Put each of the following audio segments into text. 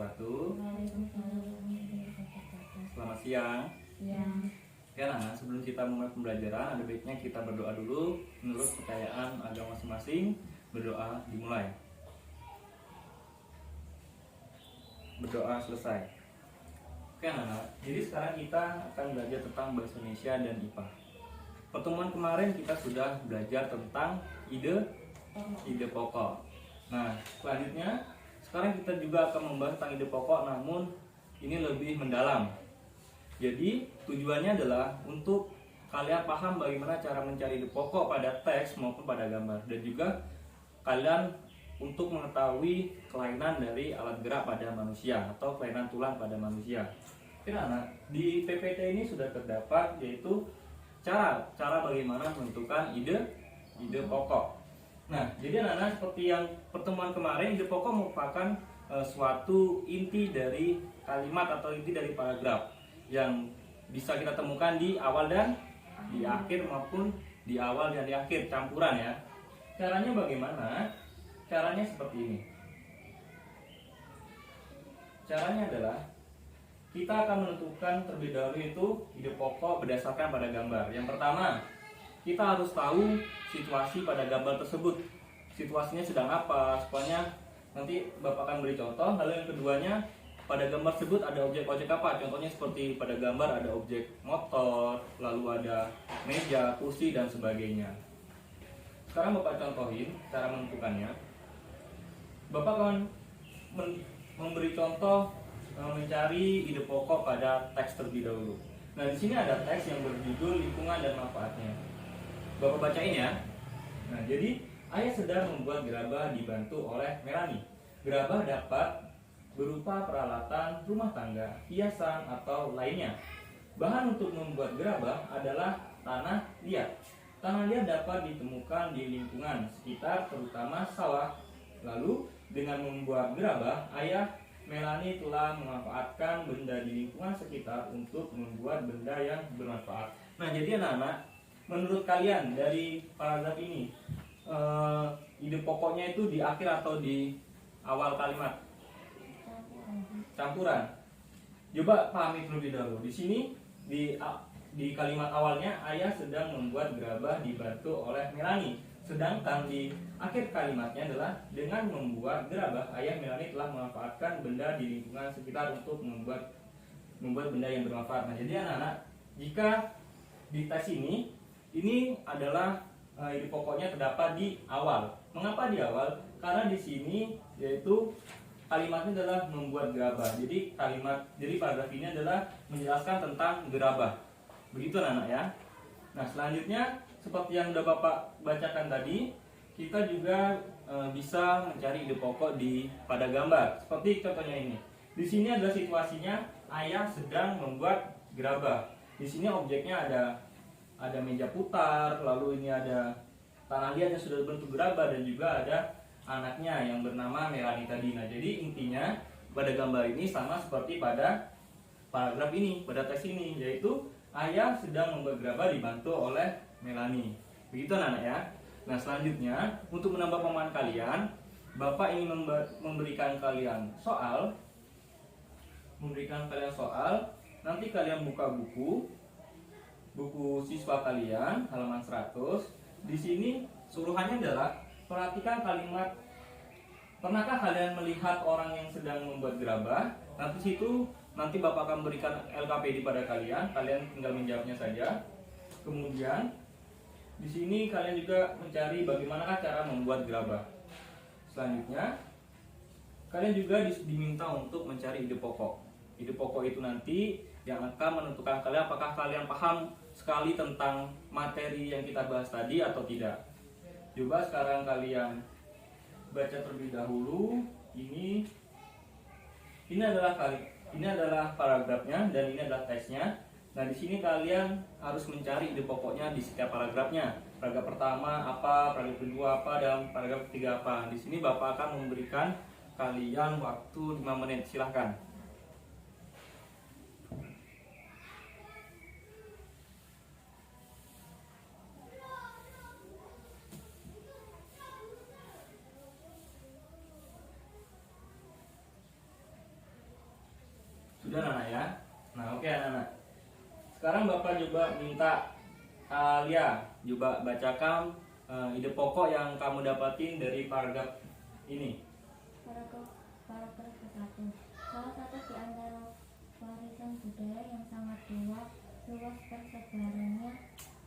wabarakatuh. Selamat siang. Oke anak-anak, sebelum kita mulai pembelajaran, ada baiknya kita berdoa dulu. Menurut kepercayaan agama masing-masing, berdoa dimulai. Berdoa selesai. Oke anak-anak, jadi sekarang kita akan belajar tentang bahasa Indonesia dan IPA. Pertemuan kemarin kita sudah belajar tentang ide pokok. Nah, selanjutnya sekarang kita juga akan membahas tentang ide pokok, namun ini lebih mendalam. Jadi tujuannya adalah untuk kalian paham bagaimana cara mencari ide pokok pada teks maupun pada gambar, dan juga kalian untuk mengetahui kelainan dari alat gerak pada manusia atau kelainan tulang pada manusia. Karena di PPT ini sudah terdapat yaitu cara bagaimana menentukan ide pokok. Nah, jadi anak-anak, seperti yang pertemuan kemarin, ide pokok merupakan suatu inti dari kalimat atau inti dari paragraf yang bisa kita temukan di awal dan di akhir, maupun di awal dan di akhir, campuran ya. Caranya bagaimana? Caranya seperti ini. Caranya adalah kita akan menentukan terlebih dahulu itu ide pokok berdasarkan pada gambar. Yang pertama, kita harus tahu situasi pada gambar tersebut. Situasinya sedang apa? Supaya nanti Bapak akan beri contoh. Lalu yang keduanya, pada gambar tersebut ada objek-objek apa? Contohnya seperti pada gambar ada objek motor, lalu ada meja, kursi, dan sebagainya. Sekarang Bapak contohin cara menentukannya. Bapak akan memberi contoh mencari ide pokok pada teks terlebih dahulu. Nah, di sini ada teks yang berjudul lingkungan dan manfaatnya. Bapak bacain ya. Nah, jadi ayah sedang membuat gerabah dibantu oleh Melanie. Gerabah dapat berupa peralatan rumah tangga, hiasan, atau lainnya. Bahan untuk membuat gerabah adalah tanah liat. Tanah liat dapat ditemukan di lingkungan sekitar, terutama sawah. Lalu, dengan membuat gerabah, ayah Melanie telah memanfaatkan benda di lingkungan sekitar untuk membuat benda yang bermanfaat. Nah, jadi anak-anak, menurut kalian dari paragraf ini, ide pokoknya itu di akhir atau di awal kalimat? Campuran. Coba pahami terlebih dahulu. Di sini di kalimat awalnya ayah sedang membuat gerabah dibantu oleh Melanie. Sedangkan di akhir kalimatnya adalah dengan membuat gerabah, ayah Melanie telah memanfaatkan benda di lingkungan sekitar untuk membuat benda yang bermanfaat. Nah, jadi anak-anak, jika di tes ini adalah ide pokoknya terdapat di awal. Mengapa di awal? Karena di sini yaitu kalimatnya adalah membuat gerabah. Jadi paragraf ini adalah menjelaskan tentang gerabah. Begitu anak-anak ya. Nah, selanjutnya seperti yang sudah Bapak bacakan tadi, kita juga bisa mencari ide pokok pada gambar. Seperti contohnya ini. Di sini adalah situasinya ayah sedang membuat gerabah. Di sini objeknya ada meja putar, lalu ini ada tanah liat yang sudah berbentuk gerabah, dan juga ada anaknya yang bernama Melanie tadi. Nah, jadi intinya pada gambar ini sama seperti pada paragraf ini, pada teks ini, yaitu ayah sedang membuat gerabah dibantu oleh Melanie. Begitu anak-anak ya. Nah, selanjutnya untuk menambah pemahaman kalian, Bapak ingin memberikan kalian soal. Nanti kalian buka buku siswa kalian halaman 100. Di sini suruhannya adalah perhatikan kalimat. Pernahkah kalian melihat orang yang sedang membuat gerabah? Nanti Bapak akan berikan LKPD pada kalian. Kalian tinggal menjawabnya saja. Kemudian di sini kalian juga mencari bagaimanakah cara membuat gerabah. Selanjutnya kalian juga diminta untuk mencari ide pokok. Ide pokok itu nanti yang akan menentukan kalian apakah kalian paham sekali tentang materi yang kita bahas tadi atau tidak. Coba sekarang kalian baca terlebih dahulu. Ini adalah paragrafnya dan ini adalah teksnya. Nah, di sini kalian harus mencari ide pokoknya di setiap paragrafnya. Paragraf pertama apa, paragraf kedua apa, dan paragraf ketiga apa. Di sini Bapak akan memberikan kalian waktu 5 menit. Silahkan. Bapak coba minta Alia coba bacakan ide pokok yang kamu dapatin dari paragraf ini. Paragraf ke-1. Salah satu di antara warisan budaya yang sangat luas persebarannya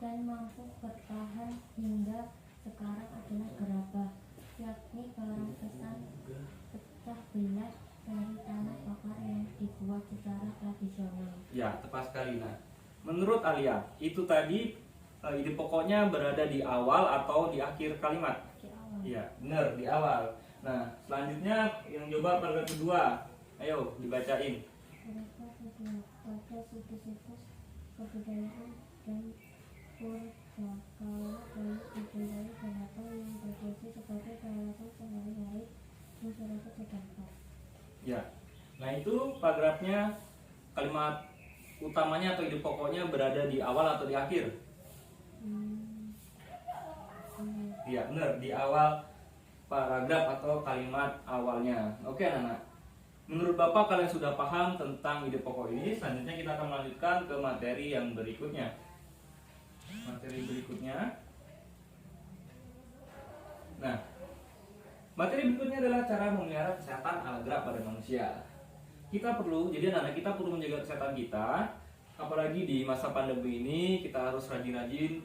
dan mampu bertahan hingga sekarang adalah gerabah, yakni barang pesan pecah belah dari tanah bakar yang dibuat secara tradisional. Ya, tepat sekali. Nah, menurut Alia, itu tadi ide pokoknya berada di awal atau di akhir kalimat? Di awal. Iya, benar, di awal. Nah, selanjutnya yang coba paragraf kedua. Ayo, dibacain. Paragraf kedua. Pada situs-situs kebudayaan dan purbakala banyak ditumpai bahasa yang berfungsi sebagai peralatan sehari-hari masyarakat setempat. Ya. Nah, itu paragrafnya kalimat utamanya atau ide pokoknya berada di awal atau di akhir? Iya, benar, di awal paragraf atau kalimat awalnya. Oke, anak-anak. Menurut Bapak kalian sudah paham tentang ide pokok ini. Selanjutnya kita akan melanjutkan ke materi yang berikutnya. Materi berikutnya. Nah, materi berikutnya adalah cara memelihara kesehatan ala gerak pada manusia. Kita perlu, jadi anak-anak, kita perlu menjaga kesehatan kita. Apalagi di masa pandemi ini, kita harus rajin-rajin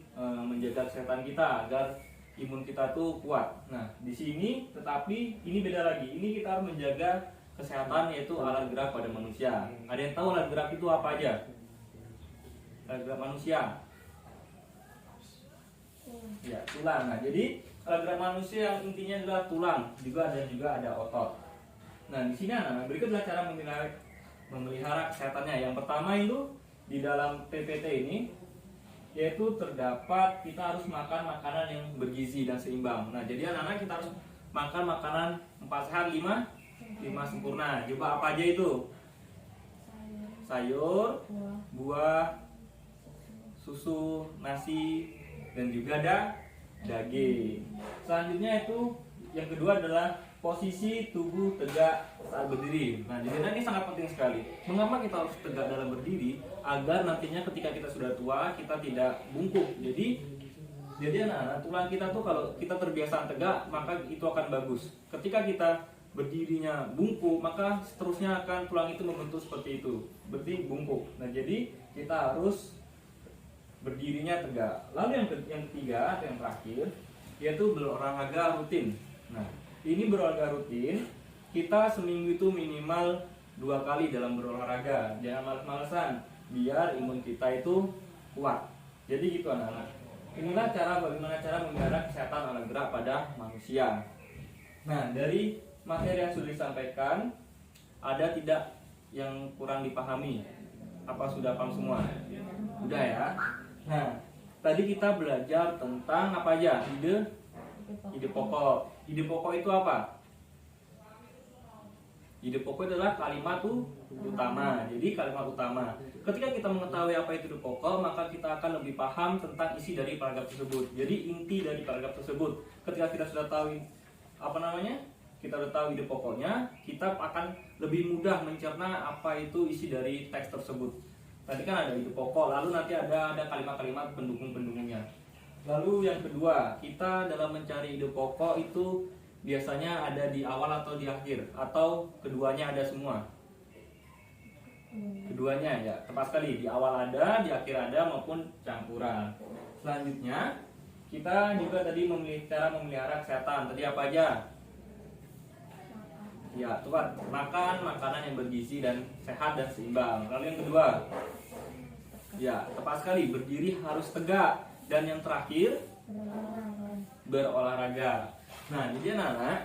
menjaga kesehatan kita agar imun kita tuh kuat. Nah, di sini tetapi ini beda lagi. Ini kita harus menjaga kesehatan, yaitu alat gerak pada manusia. Ada yang tahu alat gerak itu apa aja? Alat gerak manusia. Ya, tulang. Nah, jadi alat gerak manusia yang intinya adalah tulang, juga ada otot. Nah, di sini anak-anak, berikut adalah cara memelihara kesehatannya. Yang pertama itu di dalam PPT ini, yaitu terdapat kita harus makan makanan yang bergizi dan seimbang. Nah, jadi anak-anak kita harus makan makanan 4 sehat 5 sempurna. Coba apa aja itu? Sayur, buah, susu, nasi, dan juga ada daging. Selanjutnya itu yang kedua adalah posisi tubuh tegak saat berdiri. Nah, jadi ini sangat penting sekali. Mengapa kita harus tegak dalam berdiri? Agar nantinya ketika kita sudah tua, kita tidak bungkuk. Jadi anak-anak, tulang kita tuh kalau kita terbiasa tegak, maka itu akan bagus. Ketika kita berdirinya bungkuk, maka seterusnya akan tulang itu membentuk seperti itu, berarti bungkuk. Nah, jadi kita harus berdirinya tegak. Lalu yang ketiga atau yang terakhir, yaitu berolahraga rutin. Nah, ini berolahraga rutin, kita seminggu itu minimal 2 kali dalam berolahraga. Jangan malas-malasan, biar imun kita itu kuat. Jadi gitu anak-anak. Inilah bagaimana cara memelihara kesehatan alat gerak pada manusia. Nah, dari materi yang sudah disampaikan, ada tidak yang kurang dipahami? Apa sudah paham semua? Udah ya. Nah, tadi kita belajar tentang apa aja? Ide pokok. Ide pokok itu apa? Ide pokok adalah kalimat utama. Jadi kalimat utama. Ketika kita mengetahui apa itu ide pokok, maka kita akan lebih paham tentang isi dari paragraf tersebut. Jadi inti dari paragraf tersebut. Ketika kita sudah tahu kita sudah tahu ide pokoknya, kita akan lebih mudah mencerna apa itu isi dari teks tersebut. Tadi kan ada ide pokok, lalu nanti ada kalimat-kalimat pendukung-pendukungnya. Lalu yang kedua, kita dalam mencari ide pokok itu biasanya ada di awal atau di akhir, atau keduanya ada semua? Keduanya ya, tepat sekali. Di awal ada, di akhir ada, maupun campuran. Selanjutnya, kita juga tadi cara memelihara kesehatan. Tadi apa aja? Ya, tepat. Makan makanan yang bergizi dan sehat dan seimbang. Lalu yang kedua, ya, tepat sekali. Berdiri harus tegak. Dan yang terakhir, berolahraga. Nah, jadi anak-anak,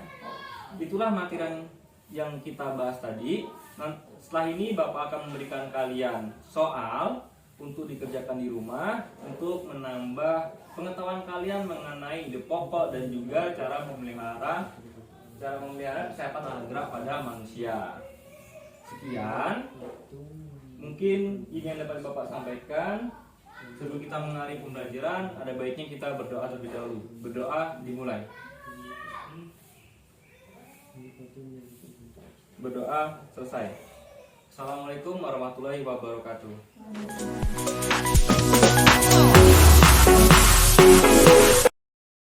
itulah materi yang kita bahas tadi. Nah, setelah ini Bapak akan memberikan kalian soal untuk dikerjakan di rumah, untuk menambah pengetahuan kalian mengenai ide pokok dan juga cara memelihara kesehatan alat gerak pada manusia. Sekian, mungkin ini yang dapat Bapak sampaikan. Sebelum kita mengakhiri pembelajaran, ada baiknya kita berdoa terlebih dahulu. Berdoa dimulai. Berdoa selesai. Assalamualaikum warahmatullahi wabarakatuh.